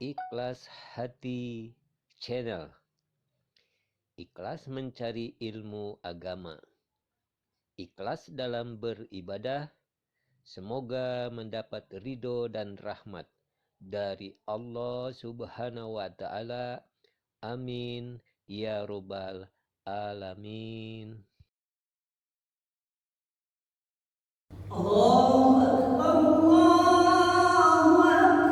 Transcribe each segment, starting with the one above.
Ikhlas Hati Channel. Ikhlas mencari ilmu agama, ikhlas dalam beribadah, semoga mendapat ridho dan rahmat dari Allah Subhanahu wa Ta'ala. Amin ya Rabbal Alamin. Allahu Akbar, Allahu Akbar.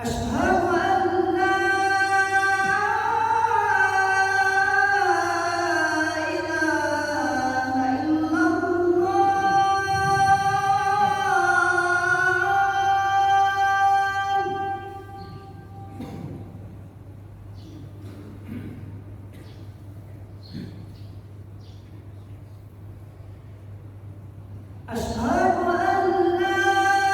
Asyhadu an la ilaha illallah. Asyhadu an la ilaha illallah.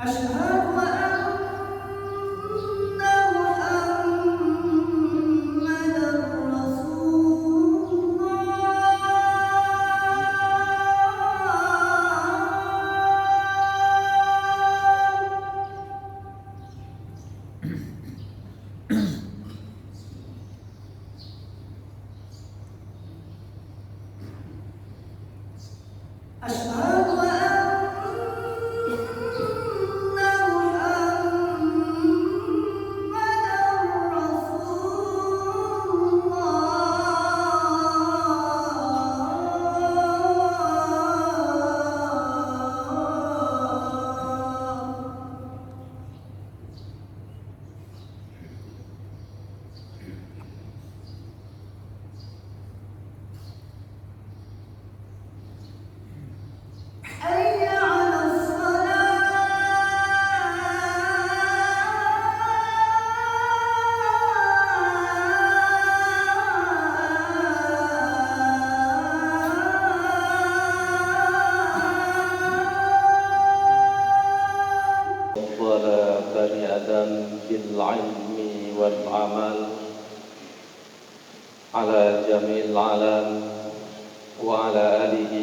Asyhadu anna Muhammadar Rasulullah. Asyhadu حي على فضل بني آدم بالعلم والعمل على جميع العالم وعلى آله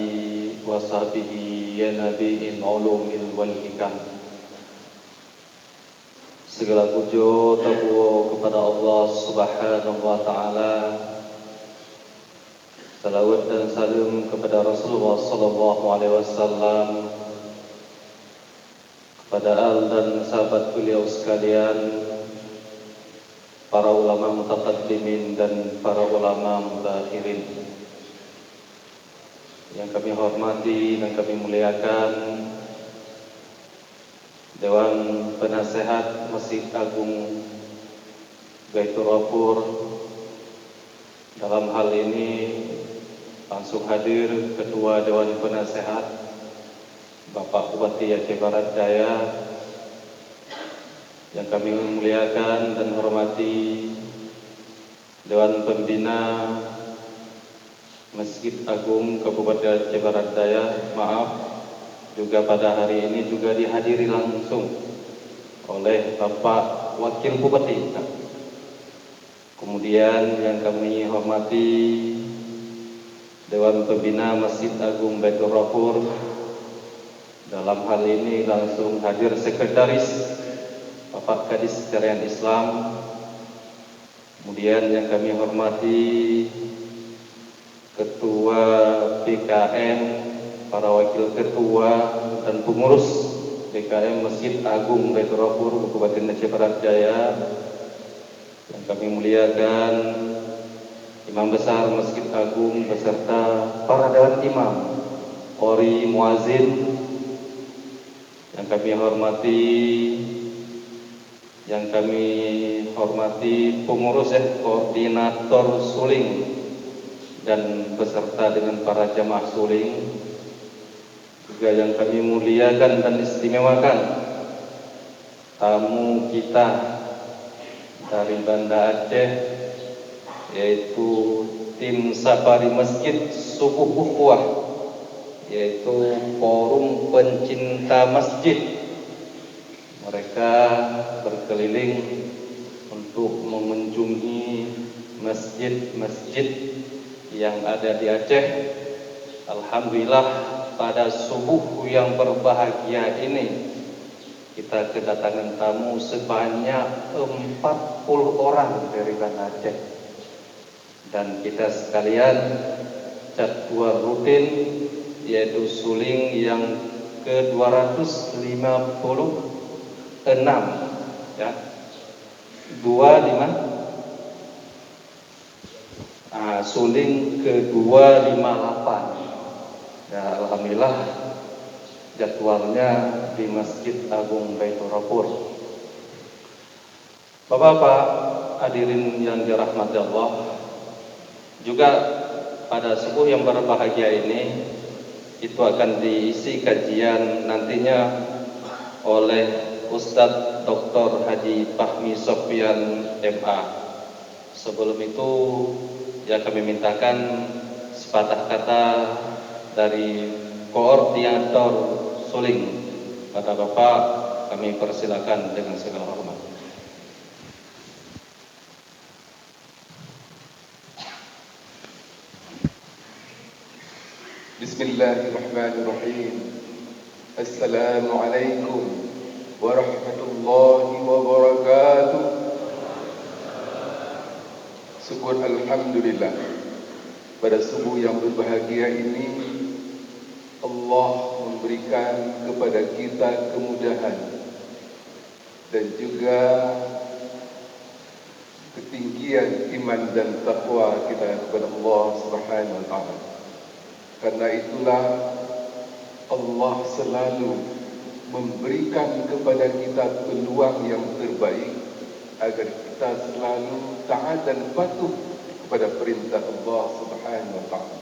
وصحبه ya Nabi'il ulumil wal hikam. Segala puji takwa kepada Allah Subhanahu wa taala. Salawat dan salam kepada Rasulullah sallallahu alaihi wasallam, kepada al dan sahabat beliau sekalian, para ulama mutaqaddimin dan para ulama mutakhirin yang kami hormati dan kami muliakan, Dewan Penasehat Masjid Agung Baitur Ghafur. Dalam hal ini langsung hadir Ketua Dewan Penasehat Bapak Bupati Aceh Barat Daya, yang kami muliakan dan hormati Dewan Pembina Masjid Agung Kabupaten Aceh Barat Daya. Juga pada hari ini juga dihadiri langsung oleh Bapak Wakil Bupati. Kemudian yang kami hormati Dewan Pembina Masjid Agung Baitur Ghafur. Dalam hal ini langsung hadir Sekretaris Bapak Kadis Syariah Islam. Kemudian yang kami hormati Ketua PKN, para wakil ketua dan pengurus DKM Masjid Agung Baitur Ghafur Kabupaten Aceh Barat Jaya, yang kami muliakan Imam Besar Masjid Agung beserta para dewan imam, Qori Muazin, yang kami hormati pengurus koordinator suling dan beserta dengan para jamaah suling, juga yang kami muliakan dan istimewakan tamu kita dari Banda Aceh, yaitu tim Safari Masjid Subuh Ukhuwah, yaitu forum pencinta masjid. Mereka berkeliling untuk mengunjungi masjid-masjid yang ada di Aceh. Alhamdulillah, pada subuh yang berbahagia ini kita kedatangan tamu sebanyak 40 orang dari Banda Aceh. Dan kita sekalian jadwal rutin yaitu suling yang ke-256 ya. 25 suling ke-258 ya. Alhamdulillah jadwalnya di Masjid Agung Baitur Ghafur. Bapak-bapak hadirin yang dirahmati Allah, juga pada subuh yang berbahagia ini itu akan diisi kajian nantinya oleh Ustadz Dr. Haji Fahmi Sofyan MA. Sebelum itu ya kami mintakan sepatah kata dari koordinator suling. Kata Bapak, kami persilakan dengan segala hormat. Bismillahirrahmanirrahim. Assalamualaikum warahmatullahi wabarakatuh. Syukur alhamdulillah, pada subuh yang berbahagia ini Allah memberikan kepada kita kemudahan dan juga ketinggian iman dan takwa kita kepada Allah Subhanahu wa taala. Karena itulah Allah selalu memberikan kepada kita peluang yang terbaik agar kita selalu taat dan patuh kepada perintah Allah Subhanahu wa taala.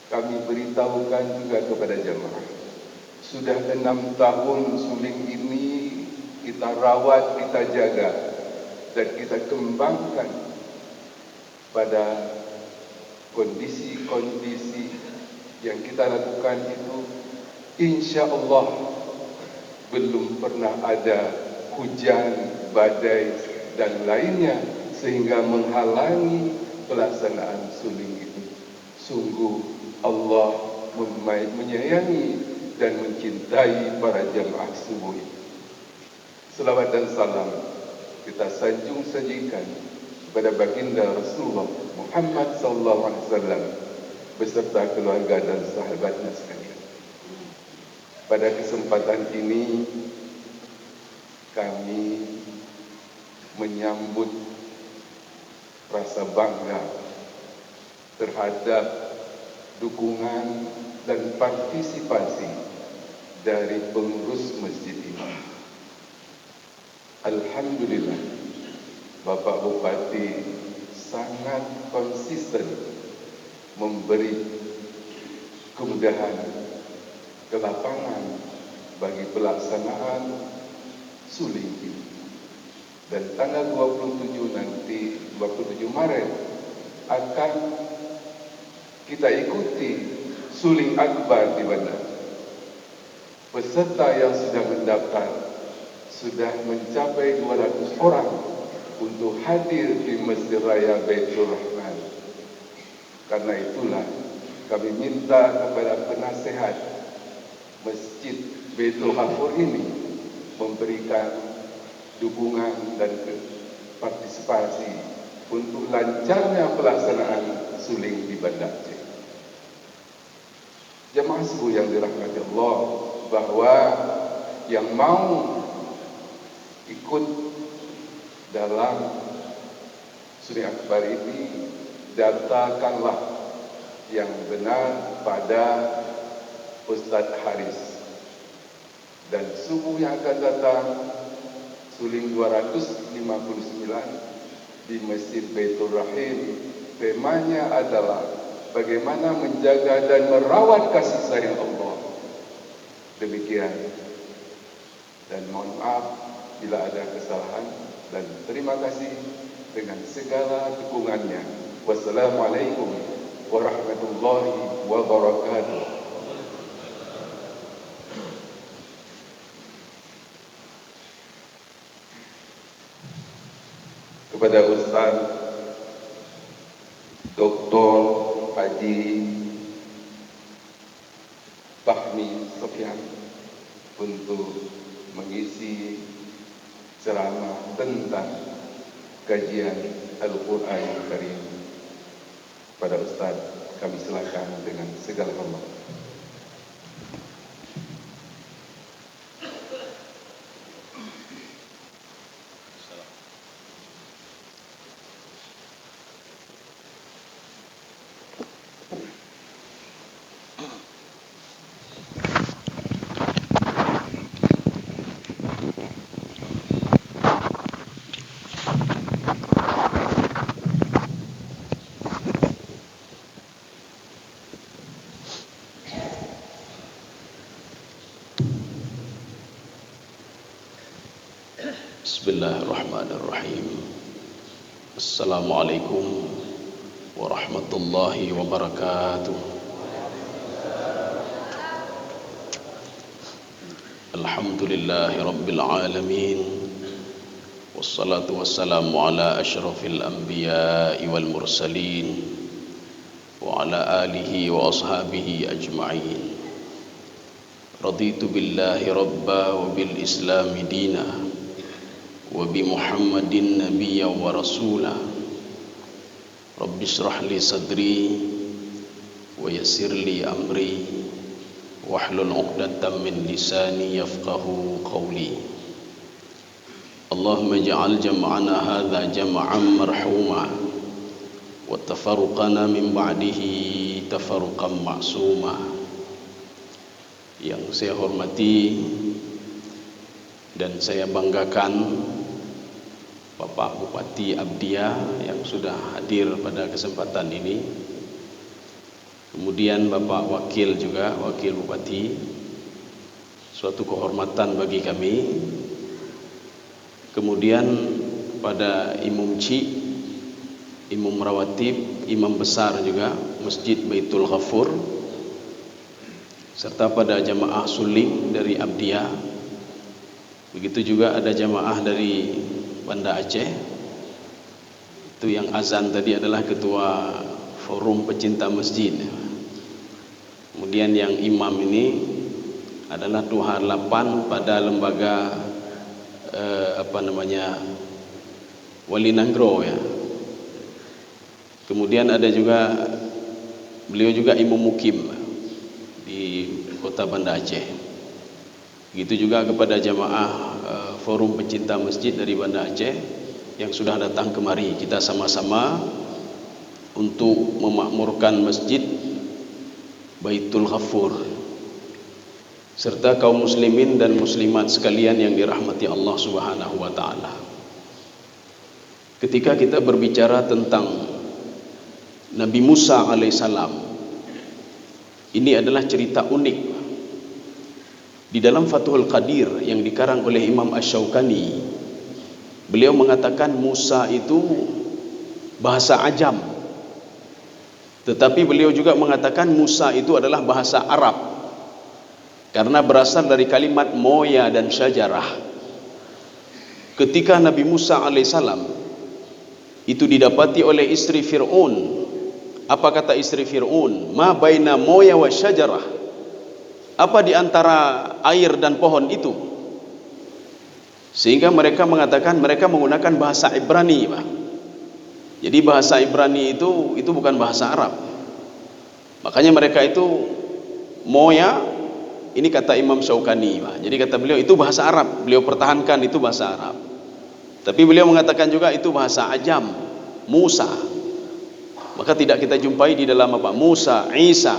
Kami beritahukan juga kepada jemaah, sudah 6 tahun suling ini kita rawat, kita jaga dan kita kembangkan pada kondisi-kondisi yang kita lakukan itu, insya Allah belum pernah ada hujan, badai dan lainnya sehingga menghalangi pelaksanaan suling itu. Sungguh Allah menyayangi dan mencintai para jemaah subuh ini. Selawat dan salam kita sanjung sajikan kepada baginda Rasulullah Muhammad SAW beserta keluarga dan sahabatnya sekalian. Pada kesempatan ini kami menyambut rasa bangga terhadap dukungan dan partisipasi dari pengurus masjid ini. Alhamdulillah, Bapak Bupati sangat konsisten memberi kemudahan ke lapangan bagi pelaksanaan suling ini. Dan tanggal 27 Maret akan kita ikuti suling akbar di Banda. Peserta yang sudah mendaftar sudah mencapai 200 orang untuk hadir di Masjid Raya Baitur Rahman. Karena itulah kami minta kepada penasehat Masjid Baitur Ghafur ini memberikan dukungan dan partisipasi untuk lancarnya pelaksanaan suling di Banda Aceh. Jemaah subuh yang dirahmati Allah, bahwa yang mau ikut dalam suri akbar ini, daftarkanlah yang benar pada Ustadz Haris. Dan subuh yang akan datang, suling 259 di Masjid Baitur Rahim, temanya adalah bagaimana menjaga dan merawat kasih sayang Allah. Demikian, dan mohon maaf bila ada kesalahan, dan terima kasih dengan segala dukungannya. Wassalamualaikum warahmatullahi wabarakatuh. Kepada Ustaz Dr. Haji Fahmi Sofyan untuk mengisi ceramah tentang kajian Al-Quran Karim. Pada Ustaz, kami silakan dengan segala hormat. Bismillahirrahmanirrahim. Assalamualaikum warahmatullahi wabarakatuh. Alhamdulillahi rabbil alamin. Wassalatu wassalamu ala asyrafil anbiya'i wal mursalin wa ala alihi wa ashabihi ajma'in. Raditu billahi rabba wa bil islami dina wa bi Muhammadin nabiyya wa rasula. Rabbi shrah li sadri wa yassir li amri wahlul 'uqdatam min lisani yafqahu qawli. Allahumma ij'al jam'ana hadza jam'an marhuma wa tafarruqana min ba'dihi tafarruqan ma'suma. Yang saya hormati dan saya banggakan Bapak Bupati Abdiya yang sudah hadir pada kesempatan ini. Kemudian Bapak Wakil juga, Wakil Bupati, suatu kehormatan bagi kami. Kemudian pada Imam Ci, Imam Rawatib, Imam Besar juga Masjid Baitul Ghafur, serta pada jamaah suling dari Abdiya. Begitu juga ada jamaah dari Banda Aceh. Itu yang azan tadi adalah ketua forum pecinta masjid. Kemudian yang imam ini adalah 28 pada lembaga Wali Nanggro ya. Kemudian ada juga beliau juga imam mukim di kota Banda Aceh. Begitu juga kepada jamaah forum pecinta masjid dari Banda Aceh yang sudah datang kemari. Kita sama-sama untuk memakmurkan masjid Baitul Ghafur, serta kaum muslimin dan muslimat sekalian yang dirahmati Allah Subhanahu wa taala. Ketika kita berbicara tentang Nabi Musa alaihissalam, ini adalah cerita unik. Di dalam Fathul Qadir yang dikarang oleh Imam Asy-Syaukani, beliau mengatakan Musa itu bahasa Ajam, tetapi beliau juga mengatakan Musa itu adalah bahasa Arab karena berasal dari kalimat moya dan syajarah. Ketika Nabi Musa alaihissalam itu didapati oleh istri Fir'aun, apa kata istri Fir'aun? Ma baina moya wa syajarah. Apa di antara air dan pohon itu? Sehingga mereka mengatakan mereka menggunakan bahasa Ibrani, Pak. Jadi bahasa Ibrani itu bukan bahasa Arab. Makanya mereka itu moya Ini kata Imam Syaukani. Jadi kata beliau itu bahasa Arab. Beliau pertahankan itu bahasa Arab. Tapi beliau mengatakan juga itu bahasa Ajam, Musa. Maka tidak kita jumpai di dalam apa? Musa, Isa,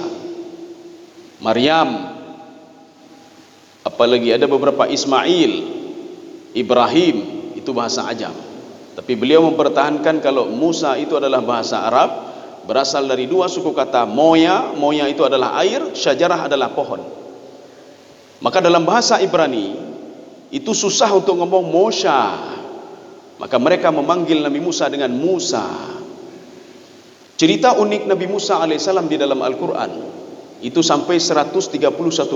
Maryam. Apalagi ada beberapa Ismail, Ibrahim, itu bahasa Ajam. Tapi beliau mempertahankan kalau Musa itu adalah bahasa Arab, berasal dari dua suku kata moya. Moya itu adalah air, syajarah adalah pohon. Maka dalam bahasa Ibrani itu susah untuk ngomong Mosha. Maka mereka memanggil Nabi Musa dengan Musa. Cerita unik Nabi Musa alaihissalam di dalam Al-Quran itu sampai 131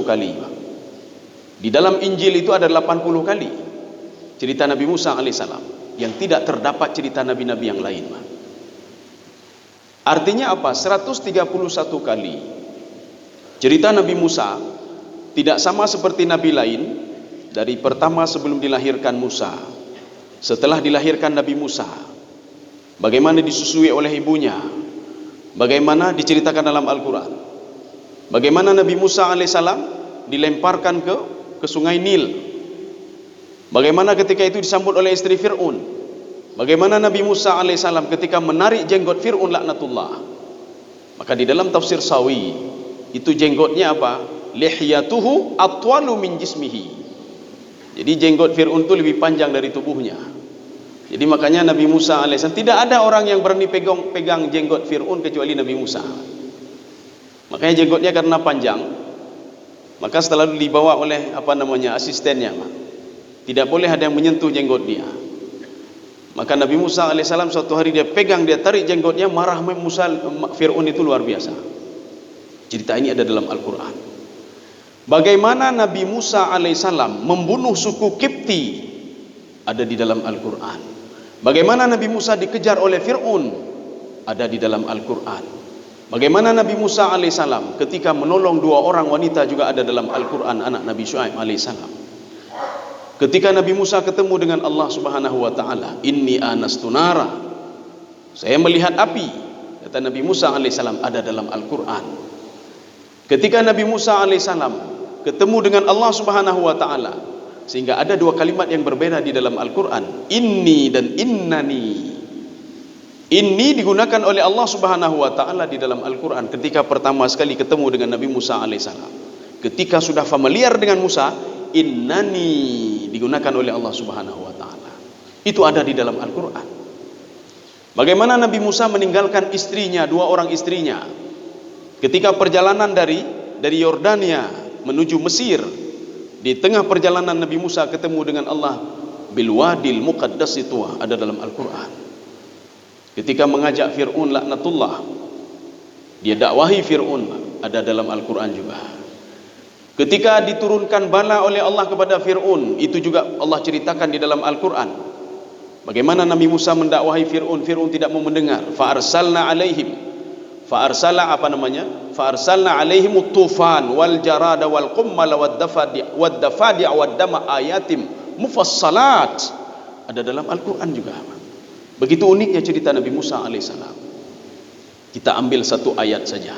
kali. Di dalam Injil itu ada 80 kali cerita Nabi Musa alaihissalam, yang tidak terdapat cerita nabi-nabi yang lain. Artinya apa? 131 kali cerita Nabi Musa tidak sama seperti nabi lain. Dari pertama sebelum dilahirkan Musa, setelah dilahirkan Nabi Musa, bagaimana disusui oleh ibunya, bagaimana diceritakan dalam Al-Quran, bagaimana Nabi Musa alaihissalam dilemparkan ke sungai Nil, bagaimana ketika itu disambut oleh istri Fir'aun, bagaimana Nabi Musa alaihissalam ketika menarik jenggot Fir'aun laknatullah. Maka di dalam tafsir Sawi itu jenggotnya apa? Lihyatuhu atwalu min jismihi. Jadi jenggot Fir'aun itu lebih panjang dari tubuhnya. Jadi makanya Nabi Musa alaihissalam, tidak ada orang yang berani pegang jenggot Fir'aun kecuali Nabi Musa. Makanya jenggotnya karena panjang, maka setelah dibawa oleh asistennya, tidak boleh ada yang menyentuh jenggot dia. Maka Nabi Musa alaihissalam suatu hari dia pegang, dia tarik jenggotnya, marah Fir'aun itu luar biasa. Cerita ini ada dalam Al-Quran. Bagaimana Nabi Musa alaihissalam membunuh suku Kipti ada di dalam Al-Quran. Bagaimana Nabi Musa dikejar oleh Fir'aun ada di dalam Al-Quran. Bagaimana Nabi Musa alaihissalam ketika menolong dua orang wanita juga ada dalam Al-Quran, anak Nabi Syuaib alaihissalam. Ketika Nabi Musa ketemu dengan Allah subhanahu wa ta'ala, inni anastu nara, saya melihat api, kata Nabi Musa alaihissalam, ada dalam Al-Quran. Ketika Nabi Musa alaihissalam ketemu dengan Allah subhanahu wa ta'ala, sehingga ada dua kalimat yang berbeda di dalam Al-Quran, inni dan innani. Inni digunakan oleh Allah subhanahu wa ta'ala di dalam Al-Quran ketika pertama sekali ketemu dengan Nabi Musa alaihissalam. Ketika sudah familiar dengan Musa, innani digunakan oleh Allah subhanahu wa ta'ala. Itu ada di dalam Al-Quran. Bagaimana Nabi Musa meninggalkan istrinya, dua orang istrinya, ketika perjalanan dari Yordania menuju Mesir. Di tengah perjalanan Nabi Musa ketemu dengan Allah bilwadil muqaddas, itu ada dalam Al-Quran. Ketika mengajak Fir'aun laknatullah, dia dakwahi Fir'aun, ada dalam Al-Quran juga. Ketika diturunkan bala oleh Allah kepada Fir'aun, itu juga Allah ceritakan di dalam Al-Quran. Bagaimana Nabi Musa mendakwahi Fir'aun, Fir'aun tidak mau mendengar. Fa'arsalna alaihim, fa'arsalna alaihim tufan wal jarada wal qummala wad dafadi' wad dama ayatim mufassalat, ada dalam Al-Quran juga. Begitu uniknya cerita Nabi Musa alaihissalam. Kita ambil satu ayat saja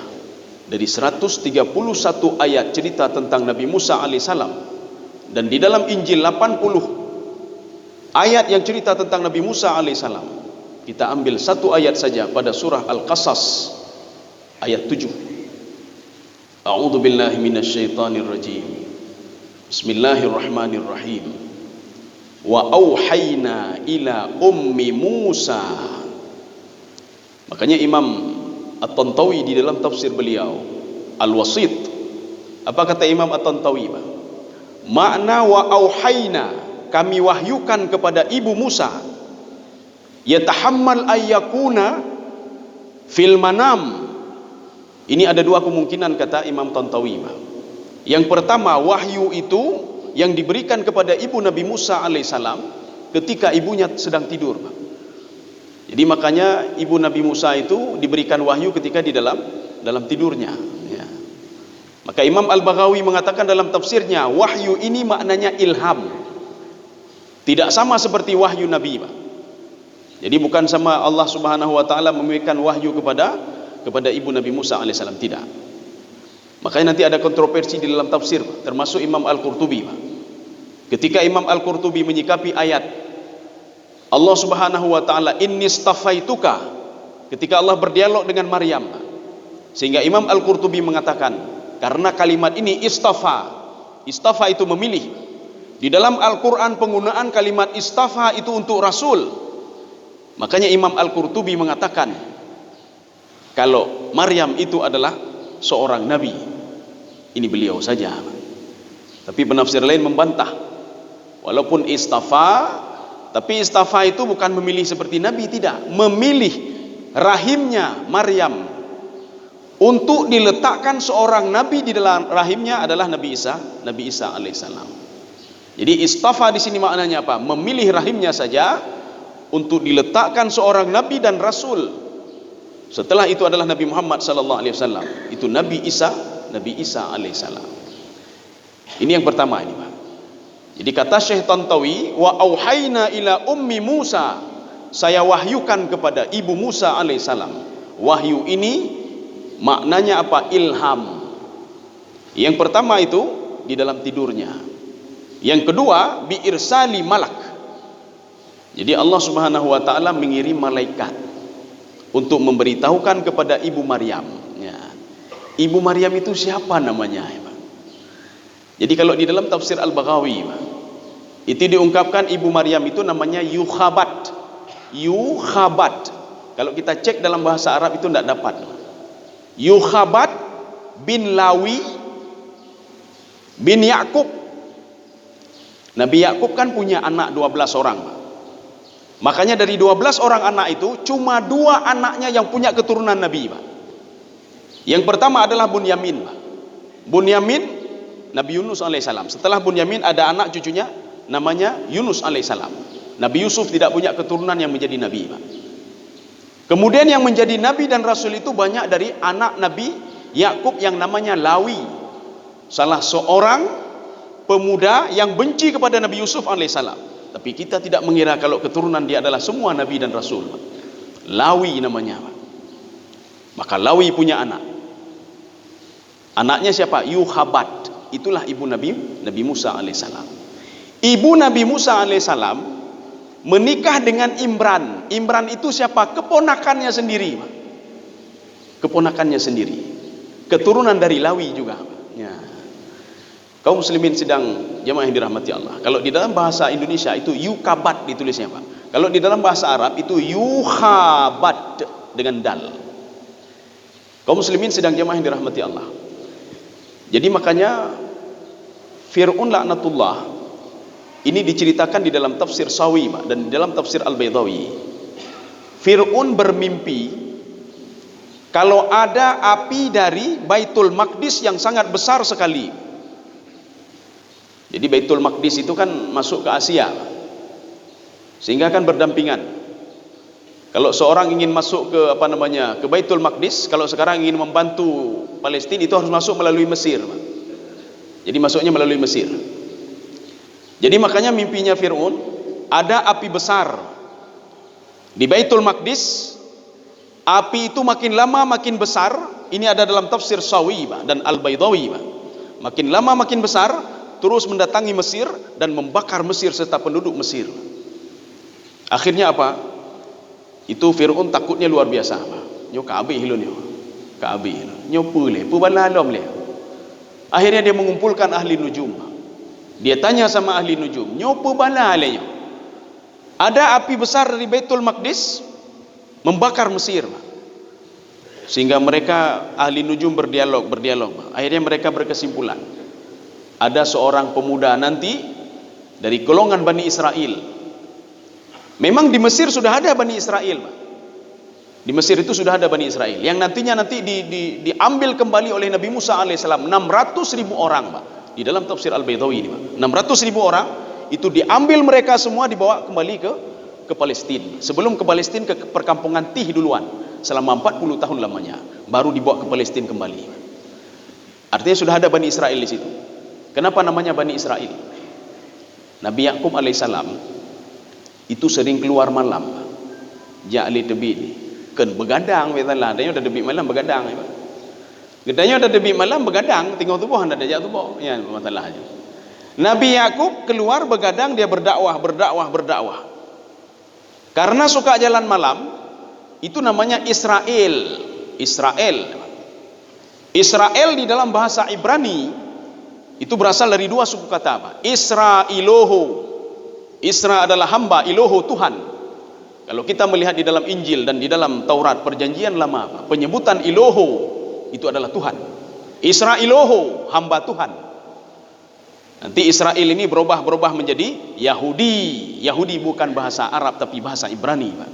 dari 131 ayat cerita tentang Nabi Musa alaihissalam, dan di dalam Injil 80 ayat yang cerita tentang Nabi Musa alaihissalam. Kita ambil satu ayat saja pada surah Al-Qasas ayat 7. A'udzu billahi minasyaitonir rajim. Bismillahirrahmanirrahim. Wa auhayna ila ummi Musa. Makanya Imam At-Tantawi di dalam tafsir beliau Al-Wasit, apa kata Imam At-Tantawi? Makna wa auhayna, kami wahyukan kepada ibu Musa, yatahammal ayyakuna fil manam. Ini ada dua kemungkinan kata Imam Tantawi. Yang pertama, wahyu itu yang diberikan kepada ibu Nabi Musa alaihissalam ketika ibunya sedang tidur. Jadi makanya ibu Nabi Musa itu diberikan wahyu ketika di dalam tidurnya, ya. Maka Imam Al-Baghawi mengatakan dalam tafsirnya, wahyu ini maknanya ilham, tidak sama seperti wahyu Nabi. Jadi bukan sama Allah subhanahu wa ta'ala memberikan wahyu kepada ibu Nabi Musa alaihissalam, tidak. Makanya nanti ada kontroversi di dalam tafsir, termasuk Imam Al-Qurtubi. Ketika Imam Al-Qurtubi menyikapi ayat Allah Subhanahu wa taala, inni stafaituka, ketika Allah berdialog dengan Maryam, sehingga Imam Al-Qurtubi mengatakan, karena kalimat ini istafa, istafa itu memilih. Di dalam Al-Quran penggunaan kalimat istafa itu untuk Rasul. Makanya Imam Al-Qurtubi mengatakan kalau Maryam itu adalah seorang nabi. Ini beliau saja. Tapi penafsir lain membantah, walaupun istafa, tapi istafa itu bukan memilih seperti nabi, tidak. Memilih rahimnya Maryam untuk diletakkan seorang nabi di dalam rahimnya adalah Nabi Isa alaihissalam. Jadi istafa di sini maknanya apa? Memilih rahimnya saja untuk diletakkan seorang nabi dan rasul. Setelah itu adalah Nabi Muhammad sallallahu alaihi wasallam. Itu Nabi Isa alaihissalam. Ini yang pertama ini, Pak. Jadi kata Syekh Tantawi, wa auhayna ila ummi Musa, saya wahyukan kepada ibu Musa alaihissalam. Wahyu ini maknanya apa? Ilham. Yang pertama itu di dalam tidurnya. Yang kedua, bi irsali malak. Jadi Allah Subhanahu wa taala mengirim malaikat untuk memberitahukan kepada ibu Maryam. Ya. Ibu Maryam itu siapa namanya? Jadi kalau di dalam tafsir Al-Baghawi itu diungkapkan ibu Maryam itu namanya Yukhabat. Yukhabat. Kalau kita cek dalam bahasa Arab itu tidak dapat. Yukhabat bin Lawi bin Yakub. Nabi Yakub kan punya anak 12 orang. Makanya dari 12 orang anak itu cuma 2 anaknya yang punya keturunan Nabi. Yang pertama adalah Bunyamin. Bunyamin Nabi Yunus alaihissalam. Setelah Bunyamin ada anak cucunya namanya Yunus alaihissalam. Nabi Yusuf tidak punya keturunan yang menjadi Nabi. Kemudian yang menjadi Nabi dan Rasul itu banyak dari anak Nabi Yakub yang namanya Lawi. Salah seorang pemuda yang benci kepada Nabi Yusuf alaihissalam. Tapi kita tidak mengira kalau keturunan dia adalah semua Nabi dan Rasul. Lawi namanya. Maka Lawi punya anak. Anaknya siapa? Yukhabat. Itulah ibu Nabi Musa alaihissalam. Ibu Nabi Musa alaihissalam menikah dengan Imran. Imran itu siapa? Keponakannya sendiri. Keponakannya sendiri. Keturunan dari Lawi juga. Ya. Kaum muslimin sidang jamaah yang dirahmati Allah. Kalau di dalam bahasa Indonesia itu yukabat ditulisnya, Pak. Kalau di dalam bahasa Arab itu yukhabat dengan dal. Kaum muslimin sidang jamaah yang dirahmati Allah. Jadi makanya Fir'aun laknatullah ini diceritakan di dalam tafsir Sawi, Pak, dan di dalam tafsir Al-Baydawi. Fir'aun bermimpi kalau ada api dari Baitul Maqdis yang sangat besar sekali. Jadi Baitul Maqdis itu kan masuk ke Asia, sehingga kan berdampingan. Kalau seorang ingin masuk ke Baitul Maqdis, kalau sekarang ingin membantu Palestina itu harus masuk melalui Mesir. Jadi masuknya melalui Mesir. Jadi makanya mimpinya Fir'aun ada api besar di Baitul Maqdis. Api itu makin lama makin besar. Ini ada dalam tafsir Sawi dan Al-Baydawi. Makin lama makin besar, terus mendatangi Mesir dan membakar Mesir serta penduduk Mesir. Akhirnya apa? Itu Fir'aun takutnya luar biasa. Nyo kabeh lu nyo. Kabeh. Nyo pule, pubalalom le. Akhirnya dia mengumpulkan ahli nujum. Dia tanya sama ahli nujum, nyo pubalale nyo. Ada api besar dari Baitul Maqdis membakar Mesir. Sehingga mereka ahli nujum berdialog. Akhirnya mereka berkesimpulan, ada seorang pemuda nanti dari golongan Bani Israel. Memang di Mesir sudah ada Bani Israel. Di Mesir itu sudah ada Bani Israel yang nantinya diambil kembali oleh Nabi Musa alaihissalam. 600.000 orang, Pak. Di dalam tafsir Al-Baydawi ini, Pak. 600.000 orang itu diambil, mereka semua dibawa kembali ke Palestina. Sebelum ke Palestina, ke perkampungan Tih duluan. Selama 40 tahun lamanya baru dibawa ke Palestina kembali. Artinya sudah ada Bani Israel di situ. Kenapa namanya Bani Israel? Nabi Yakub alaihissalam itu sering keluar malam. Ja'li tebi kan begadang, betul lah. Dia udah debit malam begadang. Gedanya ada tepi malam begadang, tinggal tubuh anda dajak tubuh. Ya masalahnya. Nabi Yakub keluar begadang, dia berdakwah. Karena suka jalan malam, itu namanya Israel. Israel di dalam bahasa Ibrani itu berasal dari dua suku kata apa? Isra'iloho. Isra adalah hamba, iloho Tuhan. Kalau kita melihat di dalam Injil dan di dalam Taurat perjanjian lama, penyebutan iloho itu adalah Tuhan. Isra'iloho, hamba Tuhan. Nanti Israel ini berubah menjadi Yahudi. Yahudi bukan bahasa Arab tapi bahasa Ibrani, Pak.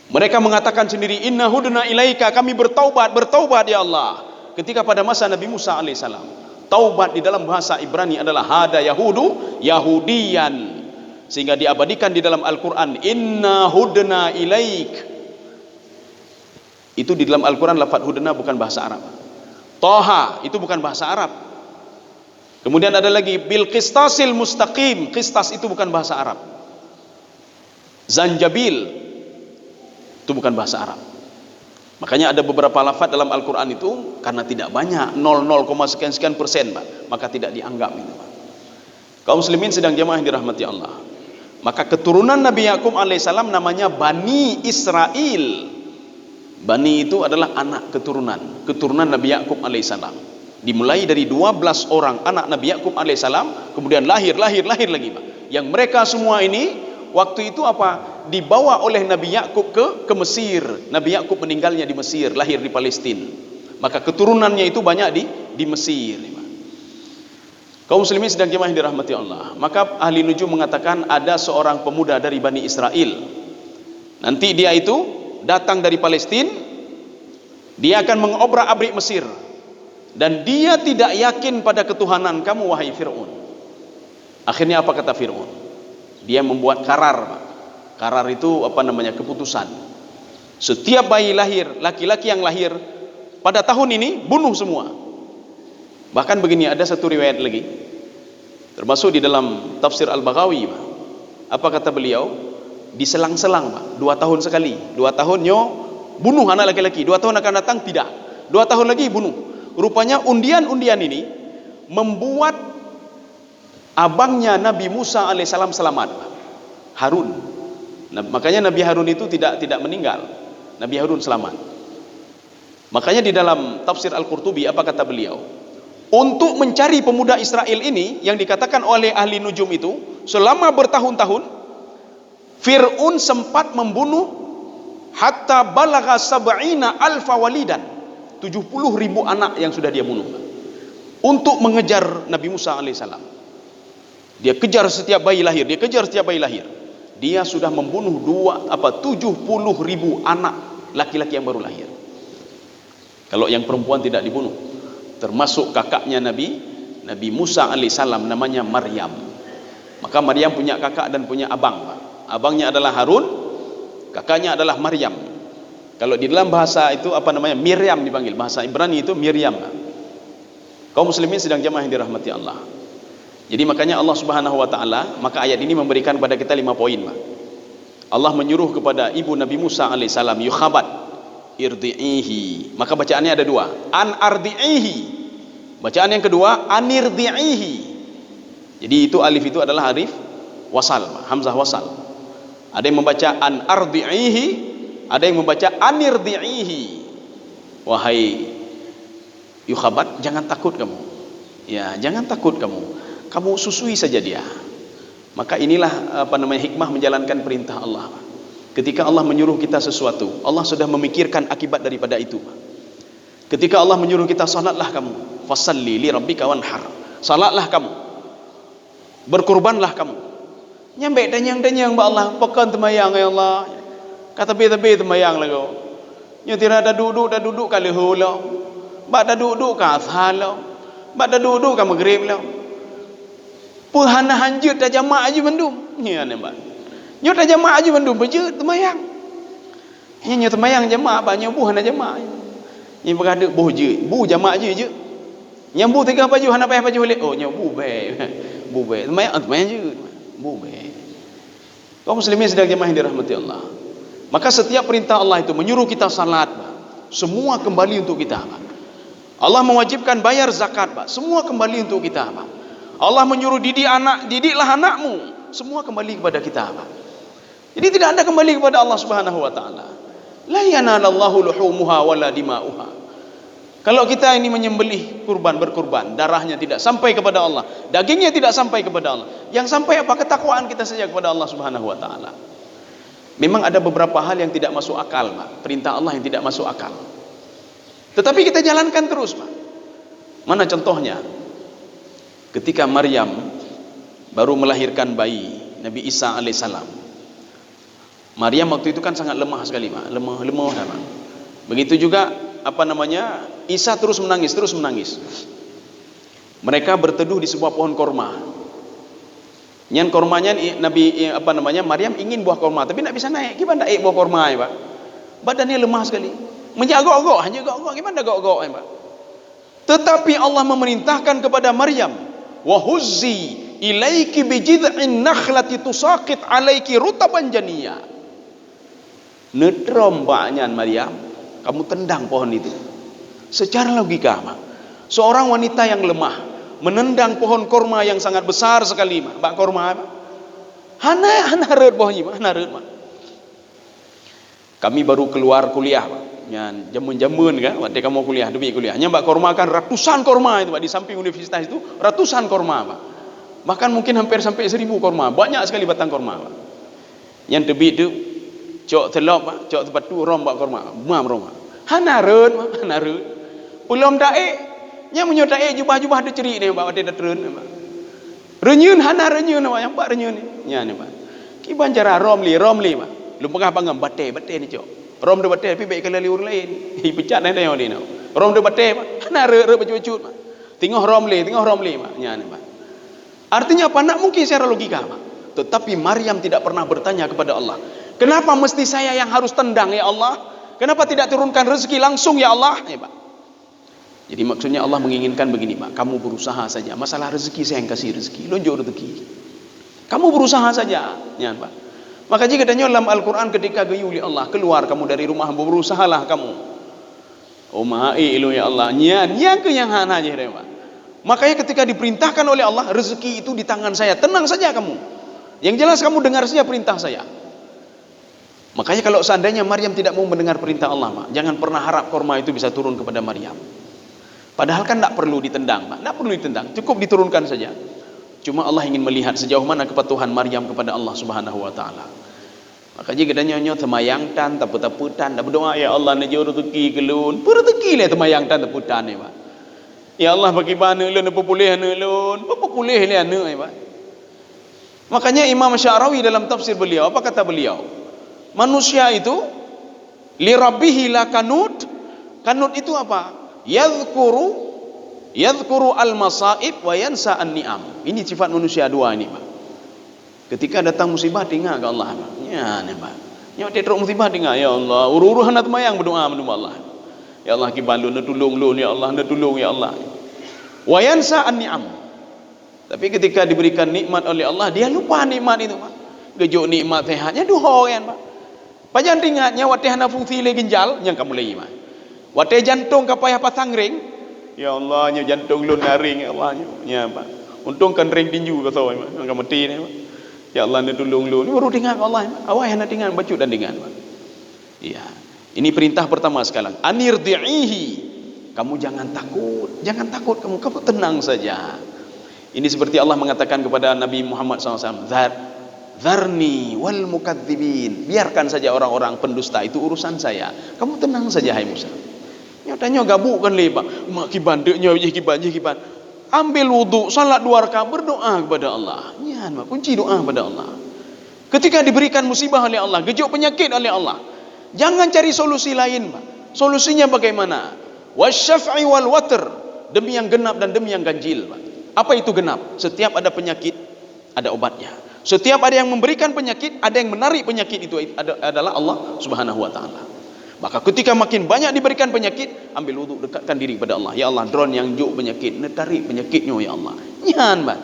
Mereka mengatakan sendiri, inna hudna ilaika, kami bertaubat ya Allah. Ketika pada masa Nabi Musa alaihissalam, taubat di dalam bahasa Ibrani adalah hada yahudu, Yahudian. Sehingga diabadikan di dalam Al-Quran, inna hudna ilaik. Itu di dalam Al-Quran lafaz hudna bukan bahasa Arab. Toha itu bukan bahasa Arab. Kemudian ada lagi bil qistasil mustaqim, qistas itu bukan bahasa Arab. Zanjabil itu bukan bahasa Arab. Makanya ada beberapa lafaz dalam Al-Quran itu karena tidak banyak, 0, sekian persen, Pak, maka tidak dianggap itu, Pak. Kaum muslimin sedang jamaah yang dirahmati Allah. Maka keturunan Nabi Yakub alaihissalam namanya Bani Israel. Bani itu adalah anak keturunan Nabi Yakub alaihissalam. Dimulai dari 12 orang anak Nabi Yakub alaihissalam, kemudian lahir lagi, Pak. Yang mereka semua ini waktu itu apa? Dibawa oleh Nabi Yakub ke Mesir. Nabi Yakub meninggalnya di Mesir, lahir di Palestina. Maka keturunannya itu banyak di Mesir. Kaum muslimin sedang jemaah yang dirahmati Allah. Maka ahli nujum mengatakan ada seorang pemuda dari Bani Israel. Nanti dia itu datang dari Palestina, dia akan mengobrak-abrik Mesir. Dan dia tidak yakin pada ketuhanan kamu, wahai Fir'aun. Akhirnya apa kata Fir'aun? Dia membuat karar, Pak. Karar itu apa namanya? Keputusan. Setiap bayi lahir, laki-laki yang lahir pada tahun ini bunuh semua. Bahkan begini, ada satu riwayat lagi, termasuk di dalam tafsir Al-Baghawi, Pak. Apa kata beliau? Diselang-selang, Pak. 2 tahun sekali. 2 tahunnya bunuh anak laki-laki. 2 tahun akan datang tidak. 2 tahun lagi bunuh. Rupanya undian-undian ini membuat abangnya Nabi Musa alaihissalam selamat, Harun. Nah, makanya Nabi Harun itu tidak meninggal. Nabi Harun selamat. Makanya di dalam tafsir Al-Qurtubi apa kata beliau? Untuk mencari pemuda Israel ini yang dikatakan oleh ahli nujum itu, selama bertahun-tahun Fir'aun sempat membunuh hatta balagha sab'ina alfa walidan. 70.000 anak yang sudah dia bunuh untuk mengejar Nabi Musa alaihissalam. Dia kejar setiap bayi lahir, dia sudah membunuh 70.000 anak laki-laki yang baru lahir. Kalau yang perempuan tidak dibunuh, termasuk kakaknya Nabi Musa alaihissalam, namanya Maryam. Maka Maryam punya kakak dan punya abang, Pak. Abangnya adalah Harun, kakaknya adalah Maryam. Kalau di dalam bahasa itu apa namanya? Miriam dipanggil. Bahasa Ibrani itu Miriam. Kaum muslimin sedang jamaah yang dirahmati Allah. Jadi makanya Allah Subhanahu wa taala, maka ayat ini memberikan kepada kita 5 poin, Pak. Allah menyuruh kepada ibu Nabi Musa alaihissalam, yukhabat irdi'ihi. Maka bacaannya ada 2. An ardi'ihi. Bacaan yang kedua, anirdi'ihi. Jadi itu alif itu adalah alif wasal, Pak. Hamzah wasal. Ada yang membaca an ardi'ihi, ada yang membaca anirdi'ihi. Wahai Yukhabat, jangan takut kamu. Ya, jangan takut kamu. Kamu susui saja dia. Maka inilah apa namanya hikmah menjalankan perintah Allah. Ketika Allah menyuruh kita sesuatu, Allah sudah memikirkan akibat daripada itu. Ketika Allah menyuruh kita salatlah kamu, fasalli li rabbika wanhar. Salatlah kamu. Berkurbanlah kamu. Nyambe danyang-danyang ba Allah, pekan temayang ya Allah. Kata tepi temayang lagu. Nyo tira dah duduk kali hula. Ba dah duduk ka ashala. Ba dah duduk ka maghrib lah. Puhana hanjut dah jamaah aja mendum. Nya ne ba. Nyo dah jamaah aja mendum bejut temayang. Nyo temayang jamaah ba nyo buhana jamaah. Nyo berada buh je, bu jamaah je. Nyambu 3 baju hana payah baju lek. Oh nyo bu be. Bu be. Temayang je. Bu be. Kaum muslimin sedang jamaah yang dirahmati Allah. Maka setiap perintah Allah itu menyuruh kita salat, semua kembali untuk kita. Allah mewajibkan bayar zakat, Pak. Semua kembali untuk kita, Pak. Allah menyuruh didiklah anakmu. Semua kembali kepada kita, Pak. Jadi tidak ada kembali kepada Allah Subhanahu wa taala. La yanalallahu luhumuha wala dima'uha. Kalau kita ini menyembelih berkurban, darahnya tidak sampai kepada Allah, dagingnya tidak sampai kepada Allah. Yang sampai apa? Ketakwaan kita saja kepada Allah Subhanahu wa taala. Memang ada beberapa hal yang tidak masuk akal, Pak. Perintah Allah yang tidak masuk akal. Tetapi kita jalankan terus, Pak. Mana contohnya? Ketika Maryam baru melahirkan bayi Nabi Isa alaihissalam. Maryam waktu itu kan sangat lemah sekali, Pak. Lemah Pak. Begitu juga Isa terus menangis. Mereka berteduh di sebuah pohon korma. Nyan kormanya Maryam ingin buah korma, tapi tidak bisa naik. Gimana naik buah korma, ya, Pak? Badannya lemah sekali. Menjagok-gok, hanya gok-gok. Gimana gok-gok, ya, Pak? Tetapi Allah memerintahkan kepada Maryam, wa huzzi ilaiki bijid'in nakhlati tusaqit alaiki rutaban janiyya. Netrom Paknya Maryam, kamu tendang pohon itu. Secara logika, Pak, seorang wanita yang lemah menendang pohon korma yang sangat besar sekali, Pak korma, Pak. Hana reut pohonnya, Pak. Hana reut, Pak. Kami baru keluar kuliah, Pak. Yang jamun-jamun kan, waktu kamu kuliah, demi kuliahnya Mbak korma kan ratusan korma itu, Pak, di samping universitas itu ratusan korma, Pak. Bahkan mungkin hampir sampai 1000 korma, banyak sekali batang korma, Pak. Yang tebik itu cok telop, Pak, cok tempat tu rom Pak korma, mam rom. Hana reut, Pak, hana reut. Belum daek, nya menyo daek jubah-jubah ada cerik ni, Pak, ada terun, Pak. Renyun hana renyun, Pak, yang Pak renyun ni. Nya ni, Pak. Ki banjara rom li, Pak. Lu pengah pangam bate ni, cok. Rom de bate tapi baik kala liur lain. Hi pecat nai tengok ni, Rom de bate, Pak. Hana reut bacut-bacut, Pak. Tengok rom li, Pak. Nya ni, Pak. Artinya apa? Nak mungkin secara logika, Pak. Tetapi Maryam tidak pernah bertanya kepada Allah, kenapa mesti saya yang harus tendang, ya Allah? Kenapa tidak turunkan rezeki langsung, ya Allah? Ya, Pak. Jadi maksudnya Allah menginginkan begini, Pak. Kamu berusaha saja. Masalah rezeki saya yang kasih rezeki. Lonjok rezeki. Kamu berusaha saja, ya, Pak. Maka jika katanya dalam Al-Quran ketika gayuli Allah, keluar kamu dari rumah, berusahalah kamu. Oh ma'i ilu ya Allah. Nyan ke yang hana aja, Pak. Makanya ketika diperintahkan oleh Allah, rezeki itu di tangan saya. Tenang saja kamu. Yang jelas kamu dengar saja perintah saya. Makanya kalau seandainya Maryam tidak mau mendengar perintah Allah, Pak, jangan pernah harap korma itu bisa turun kepada Maryam. Padahal kan tidak perlu ditendang, Pak. Tidak perlu ditendang, cukup diturunkan saja. Cuma Allah ingin melihat sejauh mana kepatuhan Maryam kepada Allah Subhanahu wa taala. Maka jika dia nyonya temayang tan tapu-taputan, dah berdoa, ya Allah nejo rezeki kelun. Rezeki le temayang tan taputan ni, Pak. Ya Allah bagi mana lun apa boleh ana lun? Apa boleh le ana, Pak. Makanya Imam Sya'rawi dalam tafsir beliau, apa kata beliau? Manusia itu li rabbihi lakanut. Kanut itu apa? Yadhkuru al-masaib wa yansa an-ni'am. Ini sifat manusia dua ini, Pak. Ketika datang musibah tinggal ke Allah, Pak. Ya, ni, Pak. Nyok tetrok musibah tinggal, ya Allah. Uru-uru hendak mayang berdoa menunggu Allah. Ya Allah kibalu na tolong lu, ya Allah, na tolong ya Allah. Wa yansa an-ni'am. Tapi ketika diberikan nikmat oleh Allah, dia lupa nikmat itu, Pak. Gejuk nikmat sehatnya duho kan, Pak. Pajan ringatnya wateh hana fungsi le ginjal yang kamu lagi, Pak. Wateh jantung kapayah pasang ring. Ya Allah, nya jantung lu naring, ya Allah, nya, Pak. Untung kan ring tinju ke sawai, Pak. Enggak mati ni, Pak. Ya Allah ni tolong lu. Ni baru dengar Allah, Pak. Awak hana dengar bacut dan dengar, Pak. Ya. Ini perintah pertama sekarang. Anirdi'ihi. Kamu jangan takut. Jangan takut kamu tenang saja. Ini seperti Allah mengatakan kepada Nabi Muhammad SAW, Zarni wal mukadzibin. Biarkan saja orang-orang pendusta, itu urusan saya. Kamu tenang saja, hai Musa. Nyatanya gabukkan le, Pak. Mak kiban deknya kiban. Ambil wudu, salat 2 rakaat, berdoa kepada Allah. Ya, Pak, kunci doa kepada Allah. Ketika diberikan musibah oleh Allah, gejok penyakit oleh Allah, jangan cari solusi lain, Pak. Solusinya bagaimana? Wasyaf'i wal watr, demi yang genap dan demi yang ganjil, Pak. Apa itu genap? Setiap ada penyakit, ada obatnya. Setiap ada yang memberikan penyakit, ada yang menarik penyakit itu adalah Allah Subhanahu wa taala. Maka ketika makin banyak diberikan penyakit, ambil wudu, dekatkan diri kepada Allah. Ya Allah, drone yang juk penyakit, tarik penyakitnya ya Allah. Nyan, Pak.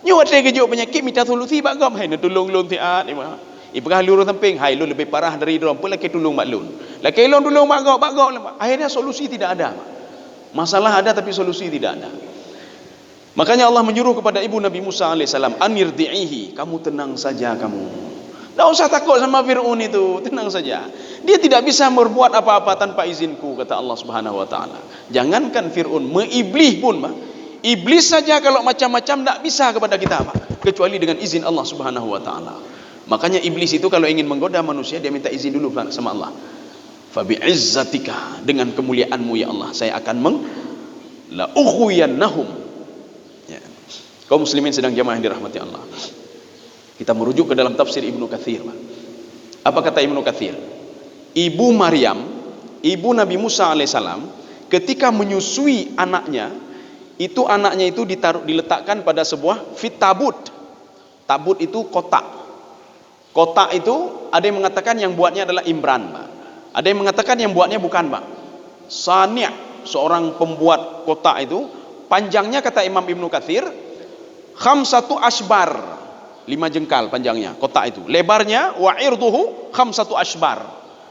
Nyo ada gejuk penyakit minta solusi Pak gam, hai tolong lun tiat ni, Pak. Ipegah luru samping, hai lu lebih parah dari drone, pun laki tolong mak lun. Laki lun tolong Pak gam, Pak. Akhirnya solusi tidak ada, Pak. Masalah ada tapi solusi tidak ada. Makanya Allah menyuruh kepada ibu Nabi Musa alaihissalam, anirdi'ihi, kamu tenang saja kamu. Tidak usah takut sama Fir'aun itu, tenang saja. Dia tidak bisa berbuat apa-apa tanpa izinku, kata Allah Subhanahu wa taala. Jangankan Fir'aun, meiblis pun, iblis saja kalau macam-macam tidak bisa kepada kita, kecuali dengan izin Allah Subhanahu wa taala. Makanya iblis itu kalau ingin menggoda manusia, dia minta izin dulu sama Allah. Fa bi'izzatika, dengan kemuliaanmu ya Allah, saya akan la ughwiyannahum. Ya. Kaum muslimin sedang jamaah yang dirahmati Allah. Kita merujuk ke dalam tafsir Ibnu Katsir. Apa kata Ibnu Katsir? Ibu Maryam, ibu Nabi Musa alaihissalam, ketika menyusui anaknya itu diletakkan pada sebuah tabut. Tabut itu kotak. Kotak itu ada yang mengatakan yang buatnya adalah Imran, Pak. Ada yang mengatakan yang buatnya bukan, Pak. Sani', seorang pembuat kotak itu, panjangnya kata Imam Ibnu Katsir 5 ashbar, 5 jengkal panjangnya kotak itu. Lebarnya wa irduhu 5 ashbar,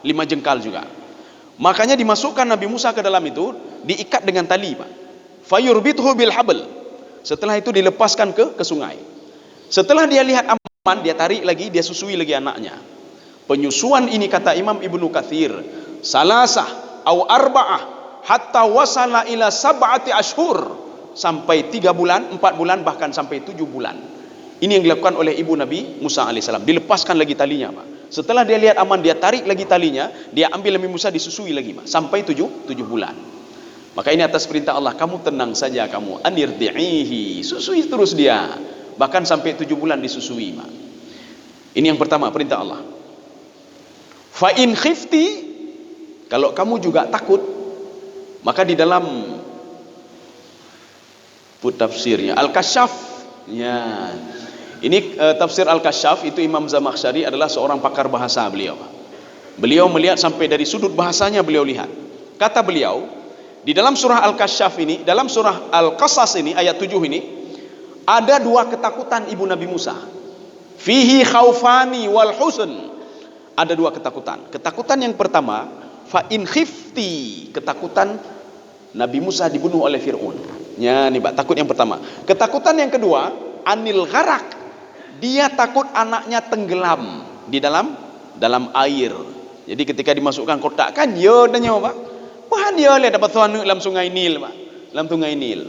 5 jengkal juga. Makanya dimasukkan Nabi Musa ke dalam itu, diikat dengan tali, Pak. Fayurbithu bil habl. Setelah itu dilepaskan ke sungai. Setelah dia lihat aman, dia tarik lagi, dia susui lagi anaknya. Penyusuan ini kata Imam Ibnu Katsir, salasah au arba'ah hatta wasala ila 7 ashhur, sampai 3 bulan, 4 bulan, bahkan sampai 7 bulan. Ini yang dilakukan oleh ibu Nabi Musa alaihissalam. Dilepaskan lagi talinya, Pak. Setelah dia lihat aman, dia tarik lagi talinya, dia ambil Nabi Musa, disusui lagi, Pak, sampai 7 bulan. Maka ini atas perintah Allah, kamu tenang saja kamu, anirdi'ihi, susui terus dia, bahkan sampai 7 bulan disusui, Pak. Ini yang pertama, perintah Allah. Fa in khifti, kalau kamu juga takut, maka di dalam tafsirnya Al-Kasyaf, ya, ini tafsir Al-Kasyaf itu Imam Zamakhsyari adalah seorang pakar bahasa beliau. Beliau melihat sampai dari sudut bahasanya, beliau lihat. Kata beliau, di dalam surah Al-Kasyaf ini, dalam surah Al-Qasas ini, ayat 7 ini, ada 2 ketakutan ibu Nabi Musa. Fihi khaufani wal husn. Ada 2 ketakutan. Ketakutan yang pertama, fa in khifti, ketakutan Nabi Musa dibunuh oleh Fir'aun. Ya, nih, Pak, takut yang pertama. Ketakutan yang kedua, anil gharak. Dia takut anaknya tenggelam di dalam air. Jadi ketika dimasukkan kotak kan, yo dan nyawa, Pak. Wah, dia lihat dapat suanu dalam sungai Nil, Pak. Dalam sungai Nil.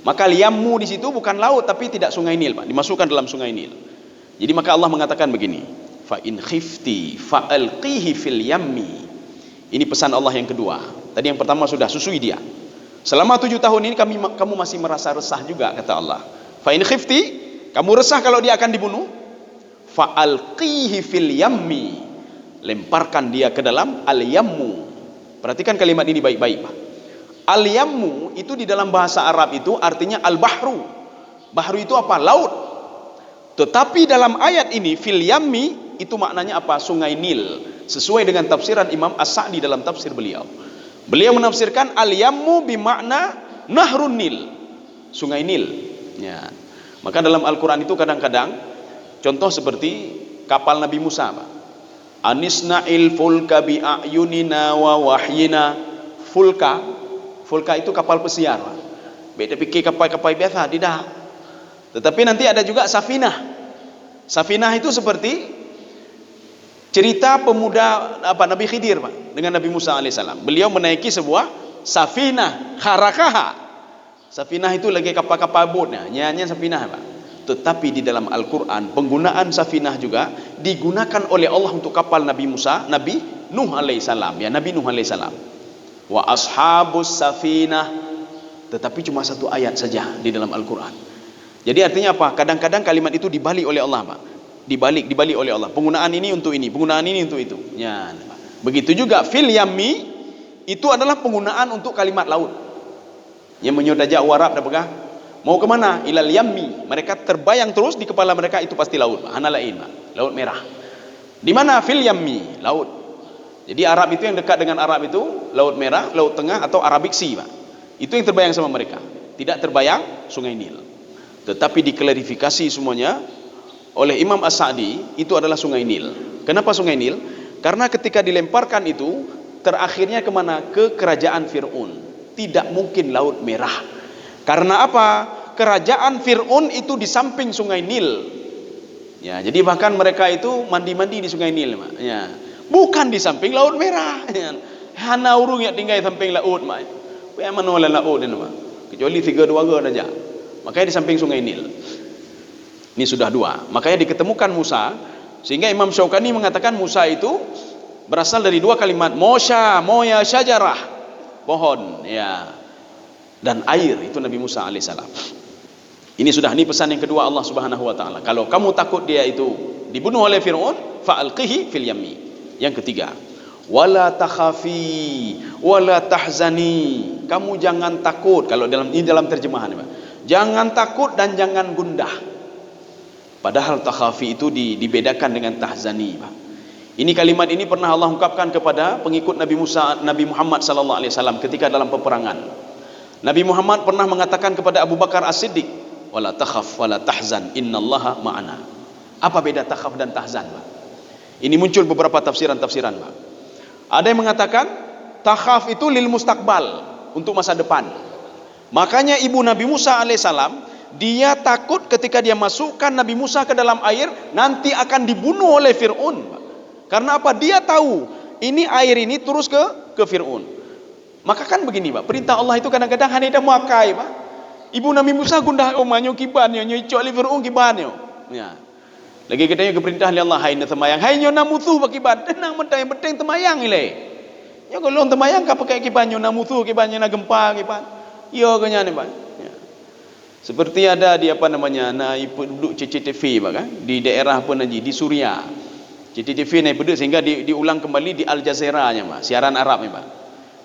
Maka liammu di situ bukan laut tapi tidak sungai Nil, Pak. Dimasukkan dalam sungai Nil. Jadi maka Allah mengatakan begini, fa in khifti fa alqihi fil yammi. Ini pesan Allah yang kedua. Tadi yang pertama sudah susui dia. Selama 7 tahun ini kamu masih merasa resah juga, kata Allah. Fa in khifti, kamu resah kalau dia akan dibunuh. Fa alqihi fil yammi. Lemparkan dia ke dalam al-yammu. Perhatikan kalimat ini baik-baik, Pak. Al-yammu itu di dalam bahasa Arab itu artinya al-bahru. Bahru itu apa? Laut. Tetapi dalam ayat ini fil yammi itu maknanya apa? Sungai Nil. Sesuai dengan tafsiran Imam As-Sa'di dalam tafsir beliau. Beliau menafsirkan al-yammu bimakna nahrun Nil. Sungai Nil. Ya. Maka dalam Al-Qur'an itu kadang-kadang contoh seperti kapal Nabi Musa, Pak. Anisna'il fulka bi'ayunina wa wahyina. Fulka itu kapal pesiar, Pak. Beda pikir kapal-kapal biasa, tidak. Tetapi nanti ada juga safinah. Safinah itu seperti cerita pemuda Nabi Khidir, Pak, dengan Nabi Musa alaihissalam. Beliau menaiki sebuah safinah kharakaha. Safinah itu lagi kapal-kapal botnya, nyanyian safinah, Pak. Tetapi di dalam Al-Quran penggunaan safinah juga digunakan oleh Allah untuk kapal Nabi Musa, Nabi Nuh alaihissalam, ya, Nabi Nuh alaihissalam. Wa ashabus safinah, tetapi cuma 1 ayat saja di dalam Al-Quran. Jadi artinya apa? Kadang-kadang kalimat itu dibalik oleh Allah, Pak. Dibalik oleh Allah. Penggunaan ini untuk ini, penggunaan ini untuk itu. Ya, begitu juga fil yammi itu adalah penggunaan untuk kalimat laut. Yang menyodajak Arab dah pegang. Mau ke mana? Ilal yammi. Mereka terbayang terus di kepala mereka itu pasti laut, Pak. Hana lain, Pak. Laut merah. Di mana? Fil yammi, laut. Jadi Arab itu yang dekat dengan Arab itu Laut Merah, Laut Tengah atau Arabic Sea, Pak. Itu yang terbayang sama mereka. Tidak terbayang Sungai Nil. Tetapi diklarifikasi semuanya oleh Imam As-Sa'di, itu adalah Sungai Nil. Kenapa Sungai Nil? Karena ketika dilemparkan itu terakhirnya kemana? Ke kerajaan Fir'aun. tidak mungkin Laut Merah. Karena apa? Kerajaan Fir'aun itu di samping Sungai Nil. Ya, jadi bahkan mereka itu mandi-mandi di Sungai Nil, Mak. Ya. Bukan di samping Laut Merah. Ya. Hana urung yang tinggal di samping laut, Mak. Yang mana laut ini, Mak? Kecuali 3-2 saja. Makanya di samping Sungai Nil. Ini sudah 2. Makanya diketemukan Musa, sehingga Imam Syaukani mengatakan Musa itu berasal dari 2 kalimat, Mosha, moya, syajarah, pohon, ya, dan air. Itu Nabi Musa alaihissalam. Ini pesan yang kedua Allah Subhanahu wa taala. Kalau kamu takut dia itu dibunuh oleh Firaun, fa'alqihi fil yammi. Yang ketiga, wala takhafi wala tahzani. Kamu jangan takut. Kalau dalam terjemahan, jangan takut dan jangan gundah. Padahal takhafi itu dibedakan dengan tahzani, Pak. Ini kalimat ini pernah Allah ungkapkan kepada pengikut Nabi Muhammad sallallahu alaihi wasallam ketika dalam peperangan. Nabi Muhammad pernah mengatakan kepada Abu Bakar As-Siddiq, wala takhaf wala tahzan innallaha ma'ana. Apa beda takhaf dan tahzan, Pak? Ini muncul beberapa tafsiran-tafsiran, Pak. Ada yang mengatakan takhaf itu lil mustaqbal, untuk masa depan. Makanya ibu Nabi Musa alaihissalam, dia takut ketika dia masukkan Nabi Musa ke dalam air nanti akan dibunuh oleh Fir'aun, Pak. Karena apa? Dia tahu ini air ini terus ke Fir'aun. Maka kan begini, Pak, perintah Allah itu kadang-kadang hanya makai, Pak. Ibu Nabi Musa gundah omanyo kibanyo nyicok li Fir'aun kibanyo. Ya. Lagi katanya ke perintah Allah, hai na temayang, hai nyo namuthu pakiban, tenang mentang penting temayang ile. Nyo kalau temayang ka pakai kibanyo namuthu kibanyo na gempa kiban. Yo kanya ni, Pak. Ya. Seperti ada di duduk CCTV, Pak, kan? Di daerah apa nanti di Suria. CCTV naik pedut sehingga diulang kembali di Al Jazeera-nya, Pak, siaran Arab ni, Pak.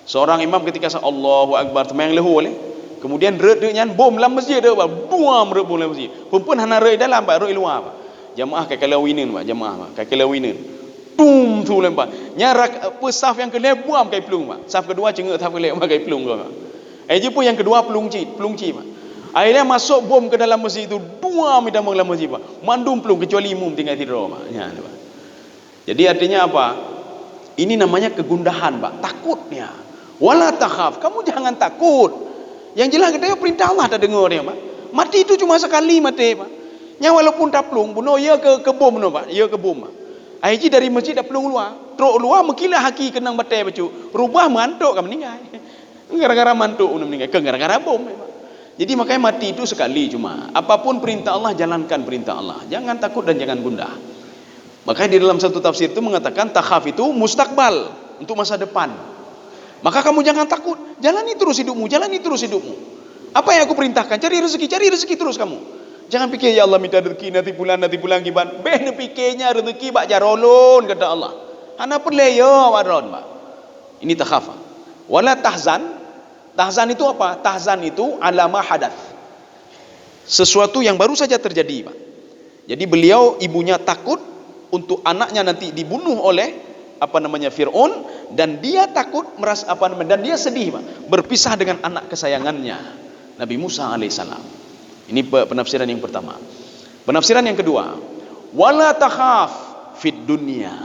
Seorang imam ketika Allahu Akbar temayang lehu oleh. Kemudian redenya bom dalam masjid dah, Pak. Buam rebom dalam masjid. Pun hana rei dalam, Pak, rei luar, Pak. Jamaah kakala winin, Pak, jamaah, Pak, kakala winin. Tum tu lempar. Nyarak saf yang kedua buam kai pelung, Pak. Saf kedua cengek saf kelek kai pelung, Pak. Pun yang kedua pelung ci, Pak. Akhirnya masuk bom ke dalam masjid itu, buam di dalam masjid, Pak. Mandum pelung kecuali imam tinggal tidur, Pak. Ya, Pak. Jadi artinya apa? Ini namanya kegundahan, Pak. Takutnya. Wala takhaf, kamu jangan takut. Yang jelas kita perintah Allah tak dengar dia, Pak. Mati itu cuma sekali mati, Pak. Nya walaupun tak pelung, bunuh ia ke bom, no, Pak. Ia ke bom, Pak. Aji dari masjid tak pelung luar. Truk luar mekilah haki kenang mati bacu. Rubah mantuk kan meninggal. Gara-gara mantuk meninggal, gara-gara bom, Pak. Jadi makanya mati itu sekali cuma. Apapun perintah Allah, jalankan perintah Allah. Jangan takut dan jangan gundah. Makanya di dalam satu tafsir itu mengatakan takhaf itu mustakbal, untuk masa depan. Maka kamu jangan takut, jalani terus hidupmu, jalani terus hidupmu. Apa yang aku perintahkan? Cari rezeki terus kamu. Jangan fikir ya Allah minta rezeki nanti bulan kiban. Beh fikirnya rezeki bak jarolon kata Allah. Hana perleyo waron, Pak. Ini takhafa. Wala tahzan. Tahzan itu apa? Tahzan itu alama hadath. Sesuatu yang baru saja terjadi, Pak. Jadi beliau ibunya takut untuk anaknya nanti dibunuh oleh Fir'aun, dan dia takut merasa dan dia sedih, Pak, berpisah dengan anak kesayangannya Nabi Musa alaihissalam. Ini penafsiran yang pertama. Penafsiran yang kedua, wala takhaf fid dunya.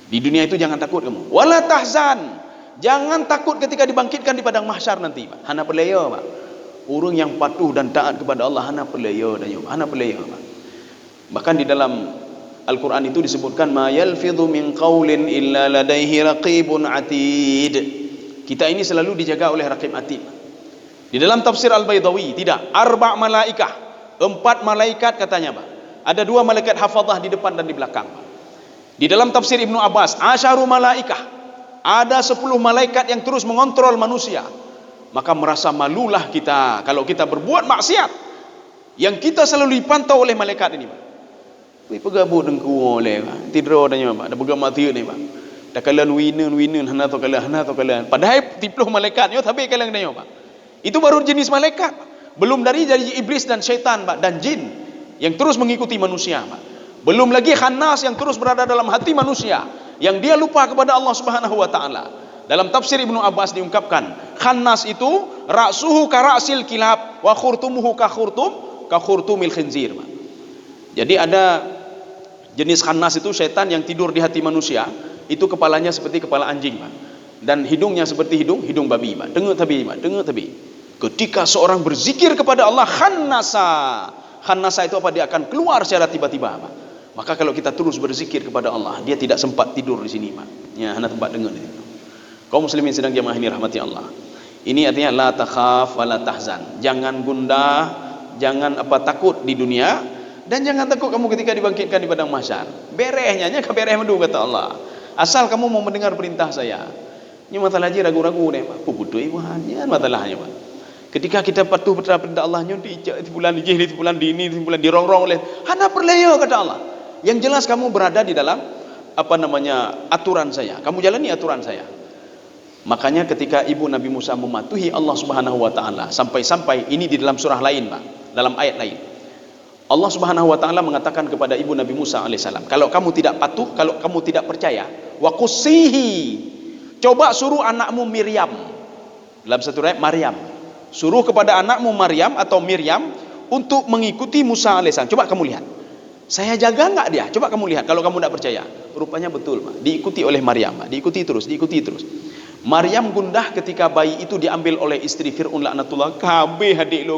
Di dunia itu jangan takut kamu. Wala tahzan, jangan takut ketika dibangkitkan di padang mahsyar nanti, Pak. Hana perleyo, Pak. Orang yang patuh dan taat kepada Allah hana perleyo dan hana perleyo, Pak. Bahkan di dalam Al-Quran itu disebutkan ma yalfidhu min qaulin illa ladaihi raqibun atid. Kita ini selalu dijaga oleh raqib atid. Di dalam tafsir Al-Baydawi tidak, 4 malaikah, 4 malaikat katanya, Pak. Ada 2 malaikat hafadzah di depan dan di belakang, Pak. Di dalam tafsir Ibnu Abbas, asyaru malaikah, ada 10 malaikat yang terus mengontrol manusia. Maka merasa malulah kita kalau kita berbuat maksiat yang kita selalu dipantau oleh malaikat ini, Pak. Wih pegabut dengku oleh, Pak. Tidur adanya, Pak. Dah pegang mati ni, Pak. Dah kalian winen hana to kalian. Padahal 10 malaikat yo tapi kalian dia, Pak. Itu baru jenis malaikat, Pak. Belum dari iblis dan syaitan, Pak, dan jin yang terus mengikuti manusia, Pak. Belum lagi khannas yang terus berada dalam hati manusia yang dia lupa kepada Allah Subhanahu wa taala. Dalam tafsir Ibnu Abbas diungkapkan, khannas itu ra'suhu ka ra'sil kilab wa khurtumuhu ka khurtumil khinzir, Pak. Jadi ada jenis khannas itu setan yang tidur di hati manusia, itu kepalanya seperti kepala anjing, Pak. dan hidungnya seperti hidung babi, Pak. Dengar tapi. Ketika seorang berzikir kepada Allah, khannasa itu apa? Dia akan keluar secara tiba-tiba, Pak. Maka kalau kita terus berzikir kepada Allah, dia tidak sempat tidur di sini, Pak. Ya, hana tempat dengar di situ. Kaum muslimin sedang jamaah ini rahmati Allah. Ini artinya la takhaf wa la tahzan. Jangan gundah, jangan takut di dunia, dan jangan takut kamu ketika dibangkitkan di padang mahsyar. Berehnya bereh mendu kata Allah. Asal kamu mau mendengar perintah saya. Ini masalah je ragu-ragu ni, Pak. Puputu ibu hanya masalahnya, Pak. Ketika kita patuh pada perintah Allah, di bulan di bulan di ini, di bulan dirongrong oleh hana perlaya kata Allah. Yang jelas kamu berada di dalam aturan saya. Kamu jalani aturan saya. Makanya ketika ibu Nabi Musa mematuhi Allah Subhanahu wa taala, sampai-sampai ini di dalam surah lain, Pak, dalam ayat lain. Allah Subhanahu wa taala mengatakan kepada ibu Nabi Musa alaihissalam, kalau kamu tidak patuh, kalau kamu tidak percaya, wa qussihi, coba suruh anakmu Miriam. Dalam satu ayat Maryam. Suruh kepada anakmu Maryam atau Miriam untuk mengikuti Musa alaihissalam. Coba kamu lihat. Saya jaga enggak dia? Coba kamu lihat kalau kamu tidak percaya. Rupanya betul, Pak. Diikuti oleh Maryam, Pak. Diikuti terus. Maryam gundah ketika bayi itu diambil oleh istri Fir'aun laknatullah. Kabeh hadik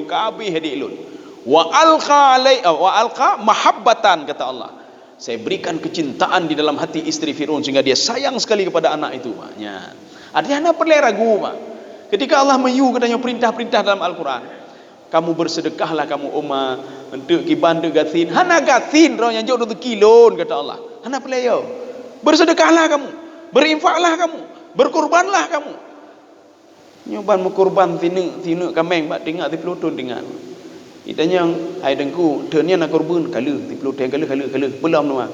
lun. Wa alqa mahabbatan, kata Allah. Saya berikan kecintaan di dalam hati istri Fir'aun sehingga dia sayang sekali kepada anak itu, Pak. Ya. Artinya perlu ragu, Pak. Ketika Allah katanya perintah-perintah dalam Al-Quran. Kamu bersedekahlah kamu untuk kiban gatin. Hana gatin roh yang jauh 2 kilo kata Allah. Hana perlu. Bersedekahlah kamu, berinfaklah kamu, berkorbanlah kamu. Nyoban berkorban tinu kameng, Pak, tinggal 30 tahun tinggal. Itanya ai dengku, denya nak korban kala 30 tahun kala belum nama.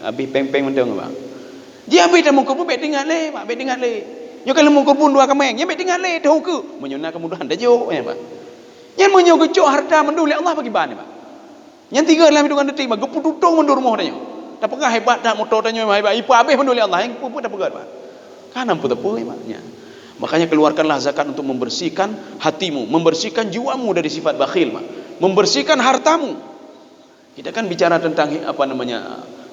Habis peng-peng mendang, Pak. Dia habis dah mau korban bet tinggal le, Pak, bet tinggal le. Nyo kalau mau korban 2 kameng, nya bet tinggal le dah ke. Menyuna kemudahan dah jo, ya, Pak. Yang menyogocok harta menduli Allah bagi bani, Pak. Yang 3 dalam hidupan detik, Pak, gepudutong mendur rumah tanya. Tak pegah hebat dah motor tanya hebat. Ipa habis menduli Allah, yang pun tak pegah, Pak. Kan ampu tepu, Pak. Makanya keluarkanlah zakat untuk membersihkan hatimu, membersihkan jiwamu dari sifat bakhil, Pak. Membersihkan hartamu. Kita kan bicara tentang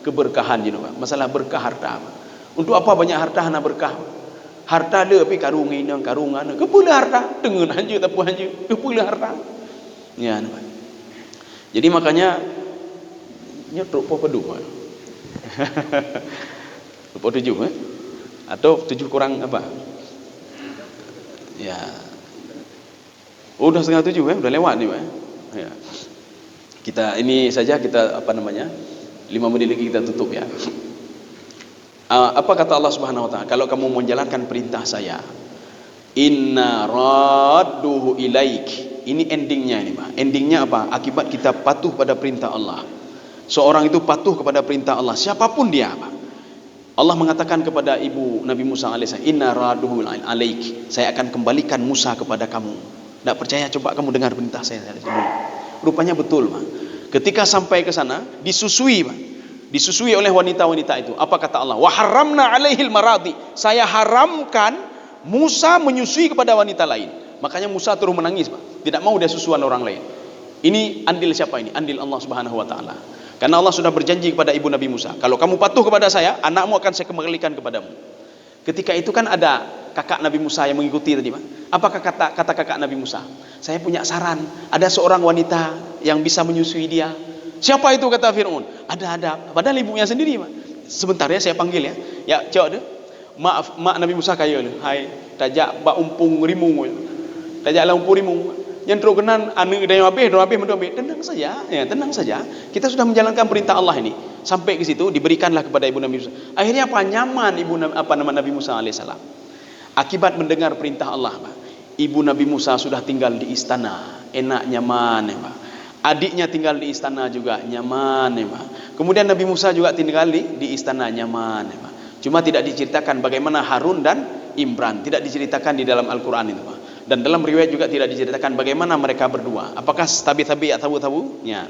keberkahan, Pak. Masalah berkah harta, Pak. Untuk apa banyak harta hana berkah? Harta le tapi karungan kepula harta dengan hanja tapu hanja kepula harta. Ya, Pak. Jadi makanya nyetruk po pedu. Po 7 atau 7 kurang apa? Ya. Udah 6:30 udah lewat nih, Pak. Ya. Kita ini saja kita 5 menit lagi kita tutup ya. Apa kata Allah Subhanahu wa taala? Kalau kamu menjalankan perintah saya, inna radduhu ilaik. Ini endingnya ini, Pak. Endingnya apa? Akibat kita patuh pada perintah Allah. Seorang itu patuh kepada perintah Allah, siapapun dia, Pak. Allah mengatakan kepada ibu Nabi Musa alaihissalam, inna radduhu alaik. Saya akan kembalikan Musa kepada kamu. Tak percaya, coba kamu dengar perintah saya dulu. Rupanya betul, Pak. Ketika sampai ke sana, disusui, Pak. Disusui oleh wanita-wanita itu. Apa kata Allah? Wa haramna alaihil maradi. Saya haramkan Musa menyusui kepada wanita lain. Makanya Musa terus menangis, Pak. Tidak mau dia susuan orang lain. Ini andil siapa ini? Andil Allah Subhanahu wa taala. Karena Allah sudah berjanji kepada ibu Nabi Musa, kalau kamu patuh kepada saya, anakmu akan saya kembalikan kepadamu. Ketika itu kan ada kakak Nabi Musa yang mengikuti tadi, Pak. Apakah kata kakak Nabi Musa? Saya punya saran. Ada seorang wanita yang bisa menyusui dia. Siapa itu, kata Fir'aun? Ada. Padahal ibunya sendiri, Pak. Sebentar ya, saya panggil ya. Ya, cok deh. Mak Nabi Musa kaya le. Hai, tajak bak umpung rimu. Tajaklah umpung rimu. Yang terus kenan anu dah habis mendu habis. Tenang saja. Ya, tenang saja. Kita sudah menjalankan perintah Allah ini. Sampai ke situ diberikanlah kepada ibu Nabi Musa. Akhirnya apa? Nyaman Nabi Musa alaihissalam. Akibat mendengar perintah Allah, Pak. Ibu Nabi Musa sudah tinggal di istana. Enak, nyaman, ya, Pak. Adiknya tinggal di istana juga nyaman, ya, Pak. Kemudian Nabi Musa juga tinggal di istana nyaman, ya, Pak. Cuma tidak diceritakan bagaimana Harun dan Imran, tidak diceritakan di dalam Al-Quran itu, Pak. Dan dalam riwayat juga tidak diceritakan bagaimana mereka berdua. Apakah tabi-tabi atau tabu-tabu? Ya.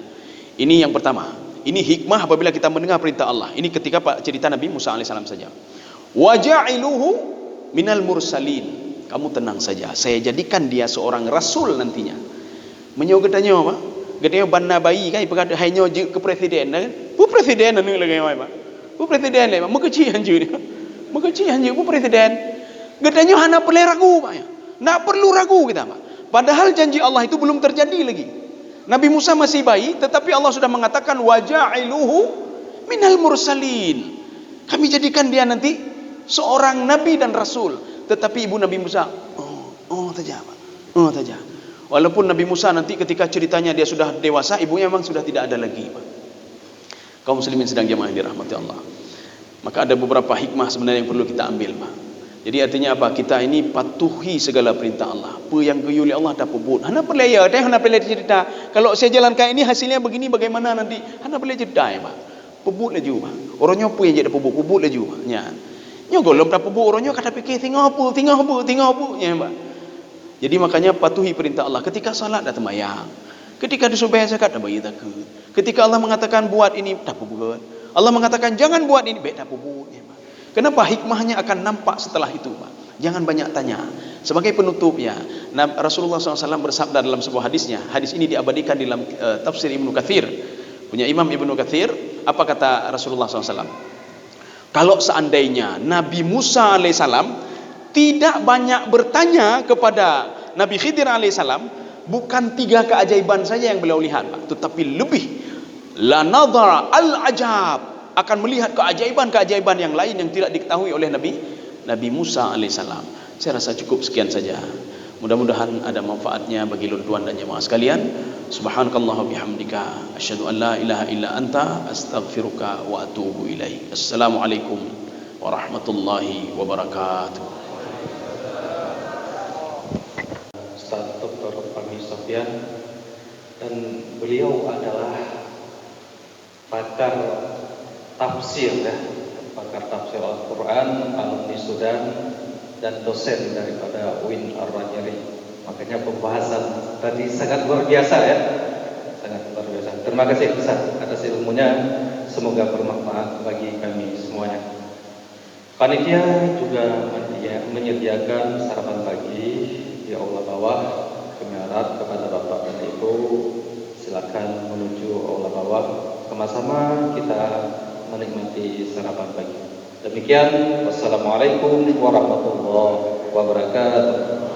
Ini yang pertama. Ini hikmah apabila kita mendengar perintah Allah. Ini ketika Pak cerita Nabi Musa alaihissalam saja. Waja'iluhu minal mursalin. Kamu tenang saja. Saya jadikan dia seorang rasul nantinya. Menyogetanya apa? Gedenya bana bayi kan perkata hanya ke presiden kan. Bu presiden anu lagi apa? Bu presiden le, mengeci anjur dia. Mengeci anjur bu presiden. Gedanya hana perlu ragu Pak ya. Nggak perlu ragu kita Pak. Padahal janji Allah itu belum terjadi lagi. Nabi Musa masih bayi, tetapi Allah sudah mengatakan waja'iluhu minal mursalin. Kami jadikan dia nanti seorang nabi dan rasul. Tetapi ibu Nabi Musa, saja Pak. Saja. Walaupun Nabi Musa nanti ketika ceritanya dia sudah dewasa, ibunya memang sudah tidak ada lagi Pak. Kaum muslimin sedang jamaah yang dirahmati Allah. Maka ada beberapa hikmah sebenarnya yang perlu kita ambil Pak. Jadi artinya apa? Kita ini patuhi segala perintah Allah. Apa yang kuyuli Allah dah pebut. Hana perlaya, hana perlaya cerita. Kalau saya jalankan ini hasilnya begini bagaimana nanti? Hana perlaya cerita ya Pak. Pebut laju Pak. Orangnya apa yang jadi pebut laju Pak. Ya. Nyogolom dah pebut orangnya kata fikir tengok apa. Ya Pak. Jadi makanya patuhi perintah Allah. Ketika salat dah temayang. Ketika disuruh bayar zakat dah bayar zakat. Ketika Allah mengatakan buat ini dah pebut. Allah mengatakan jangan buat ini, baik dah pebut ya Pak. Kenapa? Hikmahnya akan nampak setelah itu Pak. Jangan banyak tanya. Sebagai penutupnya, Rasulullah SAW bersabda dalam sebuah hadisnya. Hadis ini diabadikan dalam tafsir Ibnu Katsir. Punya Imam Ibnu Katsir. Apa kata Rasulullah SAW? Kalau seandainya Nabi Musa AS tidak banyak bertanya kepada Nabi Khidir AS, bukan 3 keajaiban saja yang beliau lihat Pak, tetapi lebih. La nadhara al-ajab, akan melihat keajaiban-keajaiban yang lain yang tidak diketahui oleh Nabi Musa alaihissalam. Saya rasa cukup sekian saja. Mudah-mudahan ada manfaatnya bagi tuan dan jemaah sekalian. Subhanakallah bihamdika asyhadu an la ilaha illa anta astaghfiruka wa atubu ilaik. Assalamualaikum warahmatullahi wabarakatuh. Ustaz Dr. Fahmi Sofyan, dan beliau adalah pakar tafsir ya, pakar tafsir Al-Quran, alumni Sudan, dan dosen daripada UIN Ar-Rajari. Makanya pembahasan tadi sangat luar biasa ya, sangat luar biasa. Terima kasih Ustaz atas ilmunya, semoga bermanfaat bagi kami semuanya. Panitia juga menyediakan sarapan pagi di aula bawah. Kami harap kepada Bapak dan Ibu silakan menuju aula bawah, sama-sama kita menikmati sarapan pagi. Demikian, wassalamualaikum warahmatullahi wabarakatuh.